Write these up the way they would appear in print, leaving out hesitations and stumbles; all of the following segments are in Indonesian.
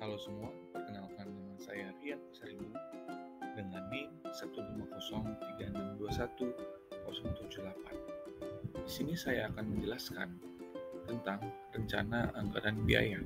Halo semua, perkenalkan nama saya Rian Pasaribu dengan NIM 15036210078. Di sini saya akan menjelaskan tentang rencana anggaran biaya.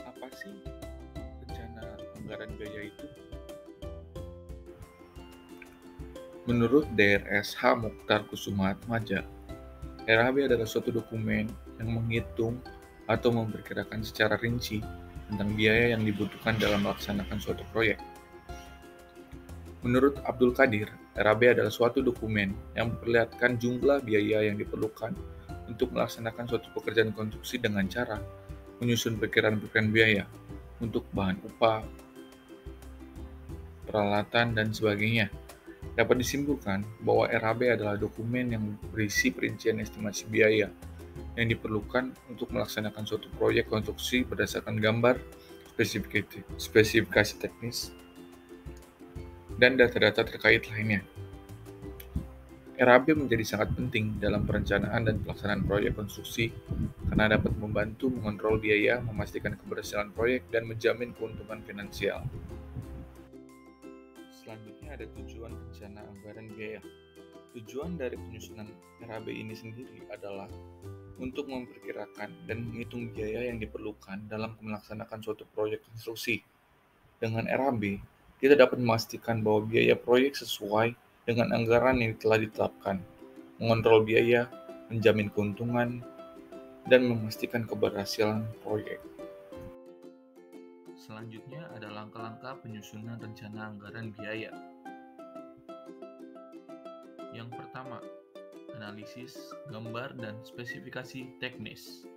Apa sih rencana anggaran biaya itu? Menurut DRSH Mokhtar Kusumaatmadja, RAB adalah suatu dokumen yang menghitung atau memperkirakan secara rinci tentang biaya yang dibutuhkan dalam melaksanakan suatu proyek. Menurut Abdul Qadir, RAB adalah suatu dokumen yang memperlihatkan jumlah biaya yang diperlukan untuk melaksanakan suatu pekerjaan konstruksi dengan cara menyusun perkiraan-perkiraan biaya untuk bahan upah, peralatan, dan sebagainya. Dapat disimpulkan bahwa RAB adalah dokumen yang berisi perincian estimasi biaya yang diperlukan untuk melaksanakan suatu proyek konstruksi berdasarkan gambar, spesifikasi teknis, dan data-data terkait lainnya. RAB menjadi sangat penting dalam perencanaan dan pelaksanaan proyek konstruksi karena dapat membantu mengontrol biaya, memastikan keberhasilan proyek, dan menjamin keuntungan finansial. Selanjutnya ada tujuan rencana anggaran biaya. Tujuan dari penyusunan RAB ini sendiri adalah untuk memperkirakan dan menghitung biaya yang diperlukan dalam melaksanakan suatu proyek konstruksi. Dengan RAB, kita dapat memastikan bahwa biaya proyek sesuai dengan anggaran yang telah ditetapkan, mengontrol biaya, menjamin keuntungan, dan memastikan keberhasilan proyek. Selanjutnya ada langkah-langkah penyusunan rencana anggaran biaya. Yang pertama, analisis, gambar, dan spesifikasi teknis.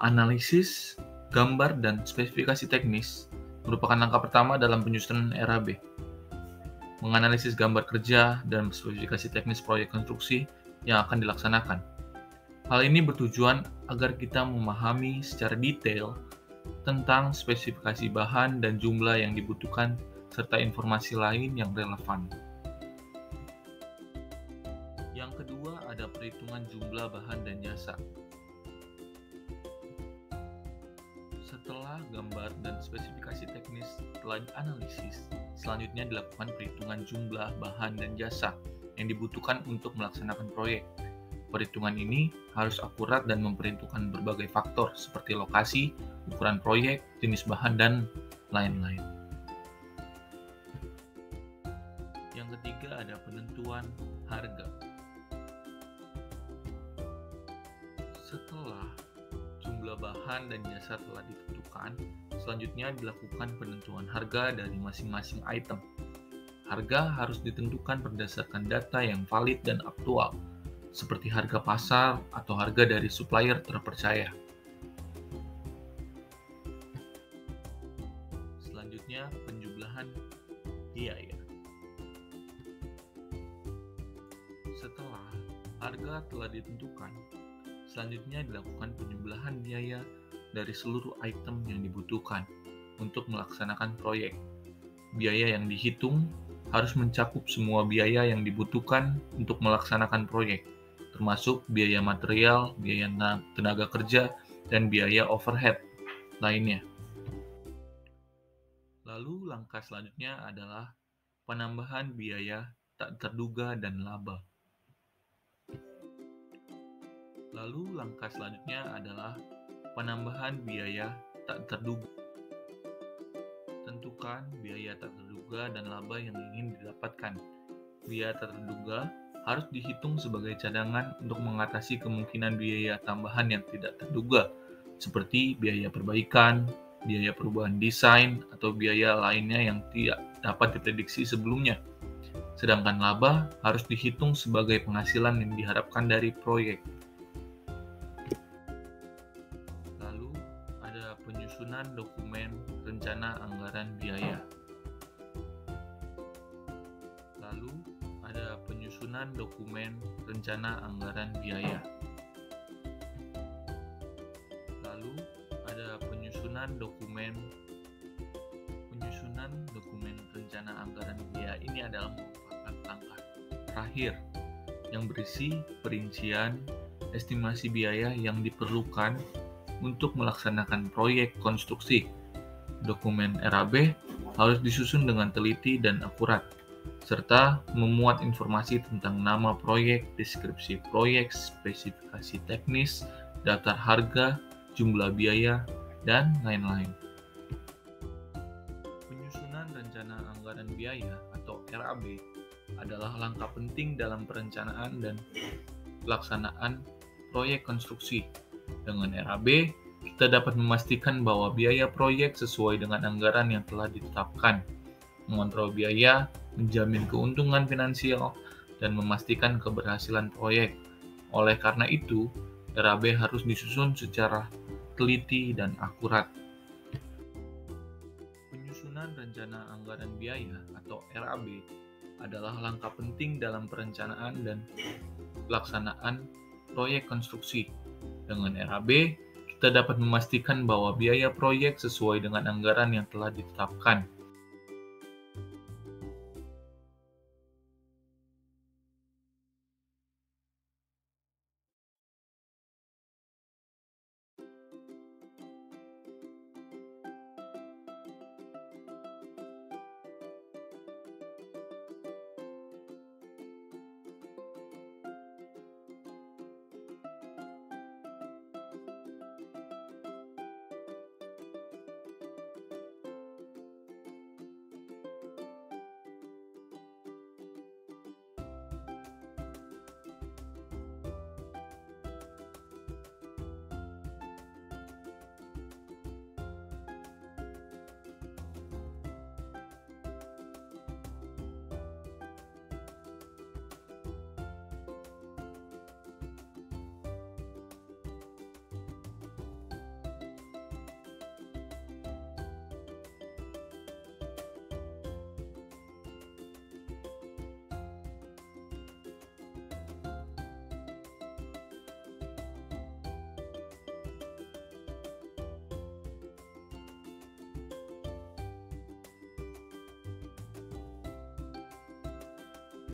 Analisis, gambar, dan spesifikasi teknis merupakan langkah pertama dalam penyusunan RAB. Menganalisis gambar kerja dan spesifikasi teknis proyek konstruksi yang akan dilaksanakan. Hal ini bertujuan agar kita memahami secara detail tentang spesifikasi bahan dan jumlah yang dibutuhkan serta informasi lain yang relevan. Yang kedua ada perhitungan jumlah bahan dan jasa. Setelah gambar dan spesifikasi teknis telah dianalisis, selanjutnya dilakukan perhitungan jumlah bahan dan jasa yang dibutuhkan untuk melaksanakan proyek. Perhitungan ini harus akurat dan memperhitungkan berbagai faktor seperti lokasi, ukuran proyek, jenis bahan, dan lain-lain. Yang ketiga ada penentuan harga. Setelah jumlah bahan dan jasa telah ditentukan, selanjutnya dilakukan penentuan harga dari masing-masing item. Harga harus ditentukan berdasarkan data yang valid dan aktual, seperti harga pasar atau harga dari supplier terpercaya. Selanjutnya, penjumlahan biaya. Setelah harga telah ditentukan, selanjutnya dilakukan penjumlahan biaya dari seluruh item yang dibutuhkan untuk melaksanakan proyek. Biaya yang dihitung harus mencakup semua biaya yang dibutuhkan untuk melaksanakan proyek, termasuk biaya material, biaya tenaga kerja, dan biaya overhead lainnya. Lalu langkah selanjutnya adalah penambahan biaya tak terduga dan laba. Tentukan biaya tak terduga dan laba yang ingin didapatkan. Biaya tak terduga harus dihitung sebagai cadangan untuk mengatasi kemungkinan biaya tambahan yang tidak terduga, seperti biaya perbaikan, biaya perubahan desain, atau biaya lainnya yang tidak dapat diprediksi sebelumnya. Sedangkan laba harus dihitung sebagai penghasilan yang diharapkan dari proyek. penyusunan dokumen rencana anggaran biaya. Lalu ada penyusunan dokumen rencana anggaran biaya. Lalu ada penyusunan dokumen rencana anggaran biaya. Ini adalah merupakan langkah terakhir yang berisi perincian estimasi biaya yang diperlukan untuk melaksanakan proyek konstruksi. Dokumen RAB harus disusun dengan teliti dan akurat, serta memuat informasi tentang nama proyek, deskripsi proyek, spesifikasi teknis, daftar harga, jumlah biaya, dan lain-lain. Penyusunan rencana anggaran biaya atau RAB adalah langkah penting dalam perencanaan dan pelaksanaan proyek konstruksi. Dengan RAB, kita dapat memastikan bahwa biaya proyek sesuai dengan anggaran yang telah ditetapkan, mengontrol biaya, menjamin keuntungan finansial, dan memastikan keberhasilan proyek. Oleh karena itu, RAB harus disusun secara teliti dan akurat. Penyusunan rencana anggaran biaya atau RAB adalah langkah penting dalam perencanaan dan pelaksanaan proyek konstruksi. Dengan RAB, kita dapat memastikan bahwa biaya proyek sesuai dengan anggaran yang telah ditetapkan,